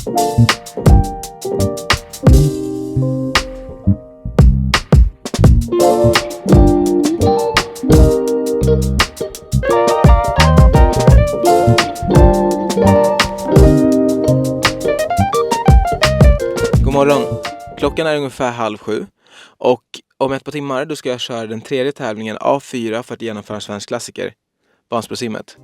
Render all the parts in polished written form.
God morgon. Klockan är ungefär 6:30 och om ett par timmar då ska jag köra den tredje tävlingen av 4 för att genomföra en svensk klassiker, Vansbrosimmet.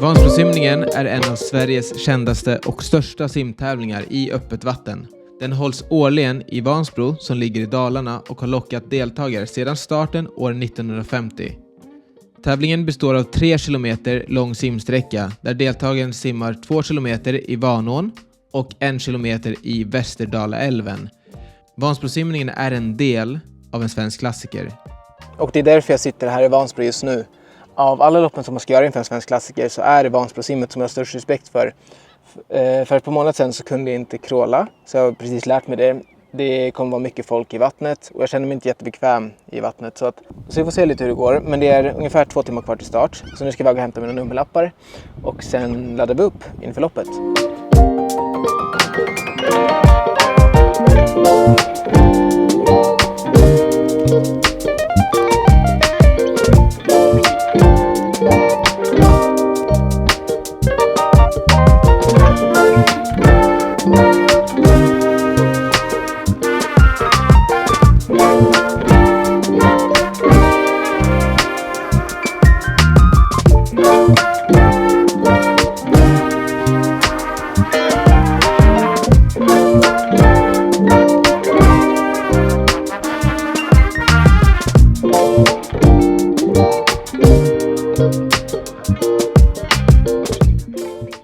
Vansbrosimningen är en av Sveriges kändaste och största simtävlingar i öppet vatten. Den hålls årligen i Vansbro som ligger i Dalarna och har lockat deltagare sedan starten år 1950. Tävlingen består av 3 kilometer lång simsträcka där deltagaren simmar 2 kilometer i Vanån och 1 kilometer i Västerdalaälven. Vansbrosimningen är en del av en svensk klassiker. Och det är därför jag sitter här i Vansbro just nu. Av alla loppen som man ska göra inför en svensk klassiker så är det Vansbrosimmet som jag har störst respekt för. För ett par månader sedan så kunde jag inte kråla, så jag har precis lärt mig det. Det kommer vara mycket folk i vattnet och jag känner mig inte jättebekväm i vattnet. Så vi får se lite hur det går, men det är ungefär 2 timmar kvar till start. Så nu ska jag väga och hämta mina nummerlappar och sen laddar vi upp inför loppet.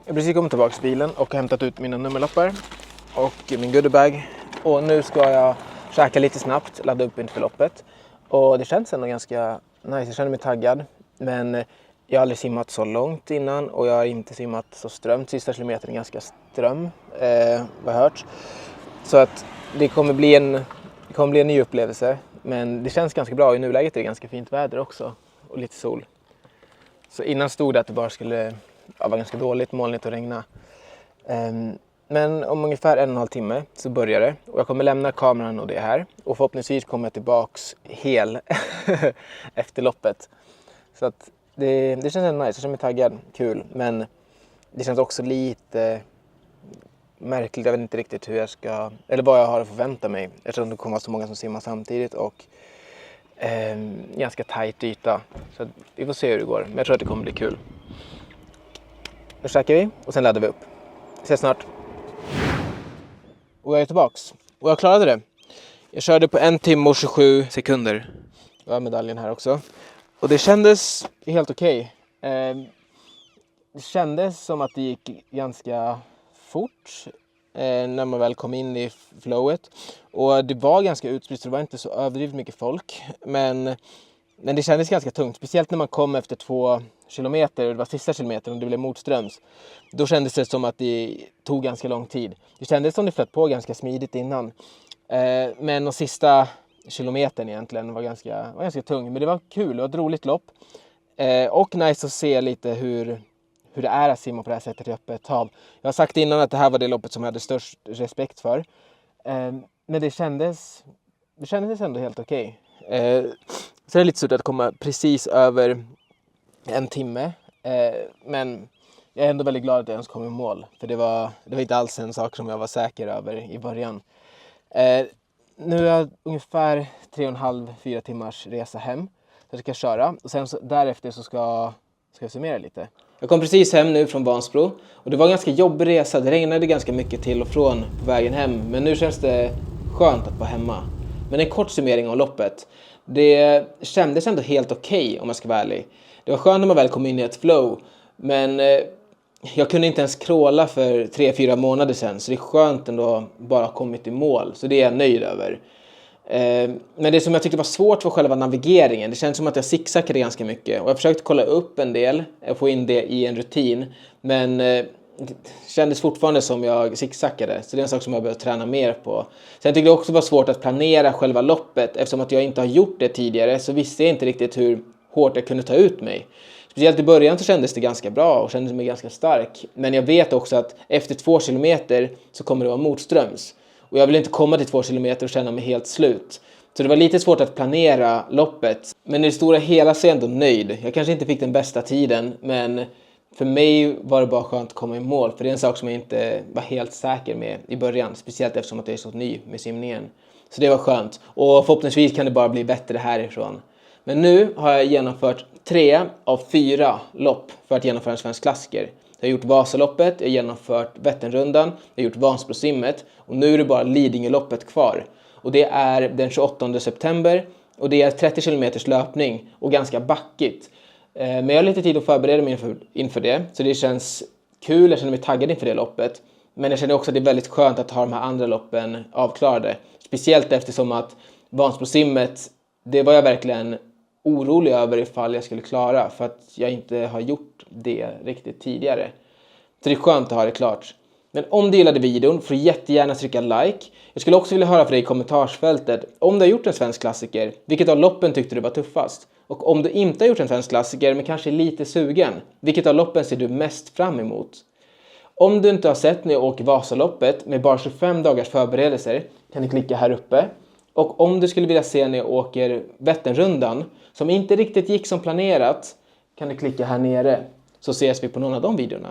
Jag har precis kommit tillbaka till bilen och hämtat ut mina nummerlappar och min goodiebag. Och nu ska jag käka lite snabbt, ladda upp inför loppet. Och det känns ändå ganska nice, jag känner mig taggad. Men jag har aldrig simmat så långt innan och jag har inte simmat så strömt. Sista kilometern är ganska ström, vad jag hört. Så att det kommer bli en ny upplevelse. Men det känns ganska bra, i nuläget är det ganska fint väder också och lite sol. Så innan stod det att det bara skulle vara ganska dåligt, molnigt och regna. Men om ungefär 1,5 timme så börjar det. Och jag kommer lämna kameran och det här. Och förhoppningsvis kommer jag tillbaks hel efter loppet. Så att det känns ändå nice, jag känner mig taggad, kul. Men det känns också lite märkligt, jag vet inte riktigt hur jag ska, eller vad jag har att förvänta mig. Eftersom det kommer vara så många som simmar samtidigt och ganska tajt yta. Så vi får se hur det går, men jag tror att det kommer bli kul. Nu käkar vi och sen laddar vi upp. Vi ses snart. Och jag är tillbaks. Och jag klarade det. Jag körde på 1 timme och 27 sekunder. Jag har medaljen här också. Och det kändes helt okej. Det kändes som att det gick ganska fort när man väl kom in i flowet. Och det var ganska utspritt så det var inte så överdrivet mycket folk. Men det kändes ganska tungt. Speciellt när man kom efter 2 kilometer och det var sista kilometern och det blev motströms. Då kändes det som att det tog ganska lång tid. Det kändes som det flöt på ganska smidigt innan. Men de sista kilometern egentligen var ganska tung. Men det var kul, det var ett roligt lopp. Och nice att se lite hur det är att simma på det här sättet i öppet hav. Jag har sagt innan att det här var det loppet som jag hade störst respekt för. Men det kändes ändå helt okej. Så det är lite surt att komma precis över 1 timme. Men jag är ändå väldigt glad att jag ens kom i mål. För det var inte alls en sak som jag var säker över i början. Nu är jag ungefär 3,5-4 timmars resa hem. Så jag ska köra. Och sen därefter så ska jag summera lite. Jag kom precis hem nu från Vansbro. Och det var en ganska jobbig resa. Det regnade ganska mycket till och från på vägen hem. Men nu känns det skönt att vara hemma. Men en kort summering av loppet. Det kändes ändå helt okej om jag ska vara ärlig. Det var skönt när man väl kom in i ett flow. Men jag kunde inte ens crawla för 3-4 månader sedan, så det är skönt ändå bara kommit i mål, så det är jag nöjd över. Men det som jag tyckte var svårt var själva navigeringen. Det känns som att jag zigzaggade ganska mycket, och jag försökte kolla upp en del och få in det i en rutin, men det kändes fortfarande som jag zigzaggade, så det är en sak som jag behöver träna mer på. Sen tyckte jag också var svårt att planera själva loppet, eftersom att jag inte har gjort det tidigare, så visste jag inte riktigt hur hårt jag kunde ta ut mig. Speciellt i början så kändes det ganska bra och kändes mig ganska stark. Men jag vet också att efter 2 kilometer så kommer det vara motströms. Och jag vill inte komma till 2 kilometer och känna mig helt slut. Så det var lite svårt att planera loppet. Men i det stora hela så är jag ändå nöjd. Jag kanske inte fick den bästa tiden, men för mig var det bara skönt att komma i mål. För det är en sak som jag inte var helt säker med i början. Speciellt eftersom att jag är så ny med simningen. Så det var skönt. Och förhoppningsvis kan det bara bli bättre härifrån. Men nu har jag genomfört 3 av 4 lopp för att genomföra en svensk klassiker. Jag har gjort Vasaloppet, jag har genomfört Vätternrundan, jag har gjort Vansbrosimmet, och nu är det bara Lidingöloppet kvar. Och det är den 28 september, och det är 30 km löpning och ganska backigt. Men jag har lite tid att förbereda mig inför det, så det känns kul, jag känner mig taggad inför det loppet. Men jag känner också att det är väldigt skönt att ha de här andra loppen avklarade. Speciellt eftersom att Vansbrosimmet, det var jag verkligen orolig över ifall jag skulle klara, för att jag inte har gjort det riktigt tidigare. Så det är skönt att ha det klart. Men om du gillade videon får du jättegärna trycka like. Jag skulle också vilja höra från dig i kommentarsfältet om du har gjort en svensk klassiker. Vilket av loppen tyckte du var tuffast? Och om du inte har gjort en svensk klassiker men kanske är lite sugen, vilket av loppen ser du mest fram emot? Om du inte har sett när jag åker Vasaloppet med bara 25 dagars förberedelser kan du klicka här uppe. Och om du skulle vilja se när jag åker Vätternrundan som inte riktigt gick som planerat kan du klicka här nere, så ses vi på någon av de videorna.